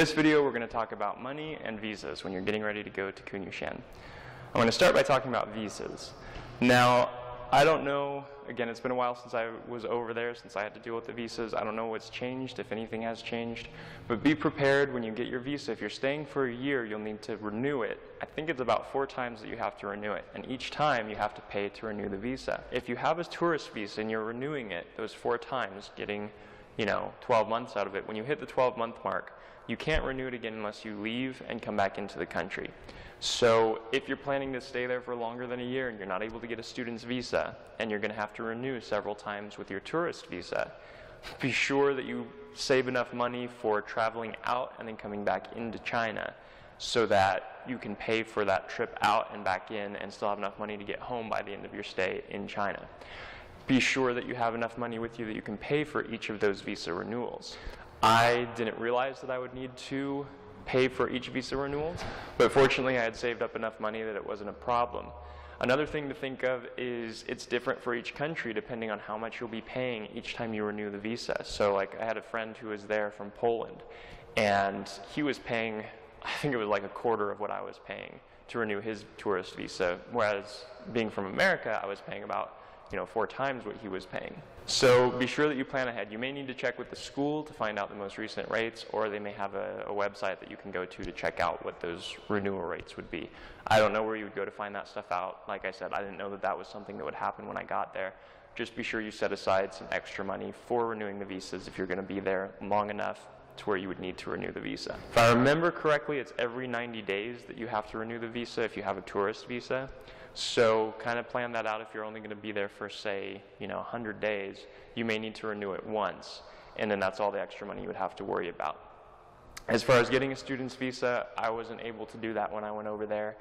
this video, we're going to talk about money and visas when you're getting ready to go to Kunyushan. I'm going to start by talking about visas. Now, I don't know, again, it's been a while since I was over there, since I had to deal with the visas. I don't know what's changed, if anything has changed. But be prepared when you get your visa. If you're staying for a year, you'll need to renew it. I think it's about 4 times that you have to renew it. And each time you have to pay to renew the visa. If you have a tourist visa and you're renewing it those 4 times, getting 12 months out of it, when you hit the 12-month mark, you can't renew it again unless you leave and come back into the country. So if you're planning to stay there for longer than a year and you're not able to get a student's visa and you're going to have to renew several times with your tourist visa, be sure that you save enough money for traveling out and then coming back into China so that you can pay for that trip out and back in and still have enough money to get home by the end of your stay in China. Be sure that you have enough money with you that you can pay for each of those visa renewals. I didn't realize that I would need to pay for each visa renewal, but fortunately I had saved up enough money that it wasn't a problem. Another thing to think of is it's different for each country depending on how much you'll be paying each time you renew the visa. So like I had a friend who was there from Poland, and he was paying, I think it was like a quarter of what I was paying to renew his tourist visa, whereas being from America, I was paying about 4 times what he was paying. So be sure that you plan ahead. You may need to check with the school to find out the most recent rates, or they may have a website that you can go to check out what those renewal rates would be. I don't know where you would go to find that stuff out. Like I said, I didn't know that that was something that would happen when I got there. Just be sure you set aside some extra money for renewing the visas if you're going to be there long enough to where you would need to renew the visa. If I remember correctly, it's every 90 days that you have to renew the visa if you have a tourist visa. So kind of plan that out. If you're only going to be there for, say, 100 days, you may need to renew it once, and then that's all the extra money you would have to worry about. As far as getting a student's visa, I wasn't able to do that when I went over there.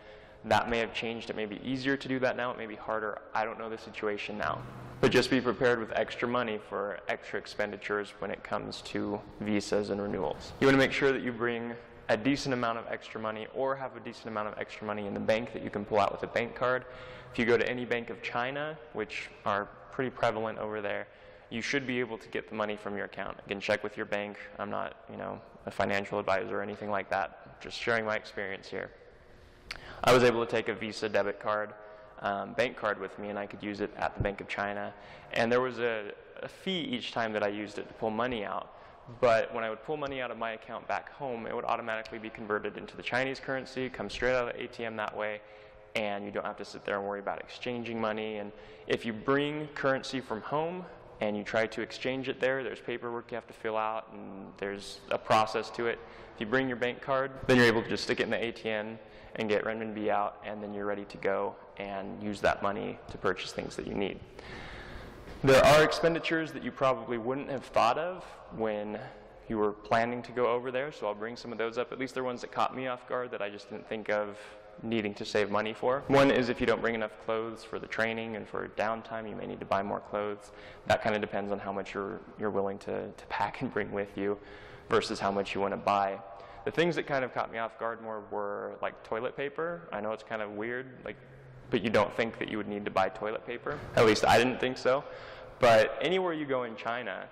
That may have changed. It may be easier to do that now. It may be harder. I don't know the situation now. But just be prepared with extra money for extra expenditures when it comes to visas and renewals. You want to make sure that you bring a decent amount of extra money or have a decent amount of extra money in the bank that you can pull out with a bank card. If you go to any Bank of China, which are pretty prevalent over there, you should be able to get the money from your account. Again, check with your bank. I'm not, a financial advisor or anything like that. Just sharing my experience here. I was able to take a Visa debit card, bank card with me, and I could use it at the Bank of China. And there was a fee each time that I used it to pull money out. But when I would pull money out of my account back home, it would automatically be converted into the Chinese currency, come straight out of the ATM that way, and you don't have to sit there and worry about exchanging money. And if you bring currency from home and you try to exchange it there, there's paperwork you have to fill out, and there's a process to it. If you bring your bank card, then you're able to just stick it in the ATM and get renminbi out, and then you're ready to go and use that money to purchase things that you need. There are expenditures that you probably wouldn't have thought of when you were planning to go over there, so I'll bring some of those up. At least they're ones that caught me off guard that I just didn't think of needing to save money for. One is if you don't bring enough clothes for the training and for downtime, you may need to buy more clothes. That kind of depends on how much you're willing to pack and bring with you versus how much you want to buy. The things that kind of caught me off guard more were like toilet paper. I know it's kind of weird, but you don't think that you would need to buy toilet paper. At least I didn't think so. But anywhere you go in China,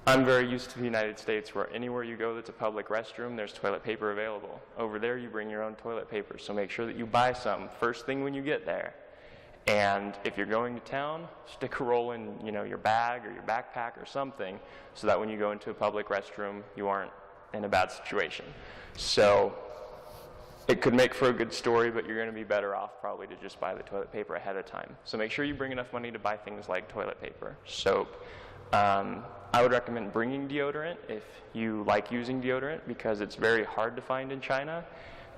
I'm very used to the United States where anywhere you go that's a public restroom, there's toilet paper available. Over there, you bring your own toilet paper, so make sure that you buy some first thing when you get there. And if you're going to town, stick a roll in your bag or your backpack or something so that when you go into a public restroom, you aren't in a bad situation. So it could make for a good story, but you're going to be better off probably to just buy the toilet paper ahead of time. So make sure you bring enough money to buy things like toilet paper, soap. I would recommend bringing deodorant if you like using deodorant, because it's very hard to find in China.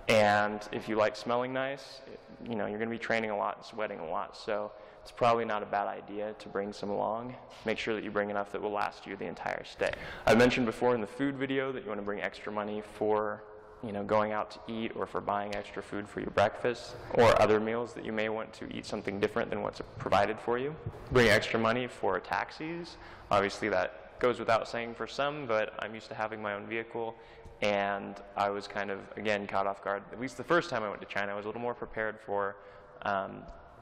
And if you like smelling nice, you're going to be training a lot and sweating a lot. So it's probably not a bad idea to bring some along. Make sure that you bring enough that will last you the entire stay. I mentioned before in the food video that you want to bring extra money for going out to eat or for buying extra food for your breakfast or other meals that you may want to eat something different than what's provided for you. Bring extra money for taxis. Obviously that goes without saying for some, but I'm used to having my own vehicle, and I was kind of, again, caught off guard. At least the first time I went to China, I was a little more prepared for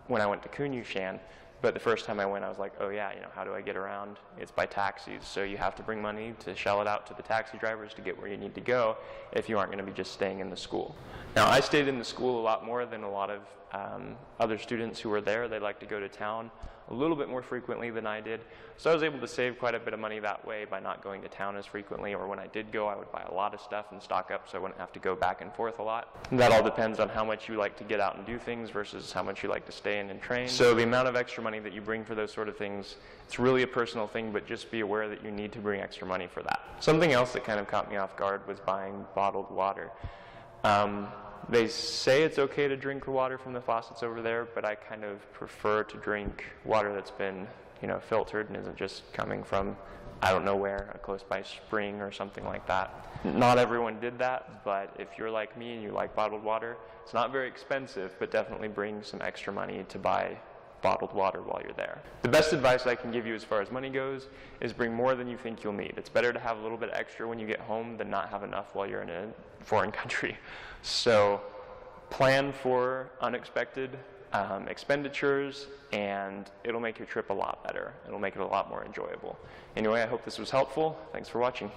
when I went to Kunyushan, But the first time I went, I was like, oh yeah, how do I get around? It's by taxis, so you have to bring money to shell it out to the taxi drivers to get where you need to go if you aren't going to be just staying in the school. Now, I stayed in the school a lot more than a lot of other students who were there. They like to go to town a little bit more frequently than I did. So I was able to save quite a bit of money that way by not going to town as frequently, or when I did go, I would buy a lot of stuff and stock up so I wouldn't have to go back and forth a lot. And that all depends on how much you like to get out and do things versus how much you like to stay in and train. So the amount of extra money that you bring for those sort of things, it's really a personal thing, but just be aware that you need to bring extra money for that. Something else that kind of caught me off guard was buying bottled water. They say it's okay to drink water from the faucets over there, but I kind of prefer to drink water that's been, filtered and isn't just coming from, I don't know where, a close by spring or something like that. Not everyone did that, but if you're like me and you like bottled water, it's not very expensive, but definitely bring some extra money to buy bottled water while you're there. The best advice I can give you as far as money goes is bring more than you think you'll need. It's better to have a little bit extra when you get home than not have enough while you're in a foreign country. So plan for unexpected expenditures, and it'll make your trip a lot better. It'll make it a lot more enjoyable. Anyway, I hope this was helpful. Thanks for watching.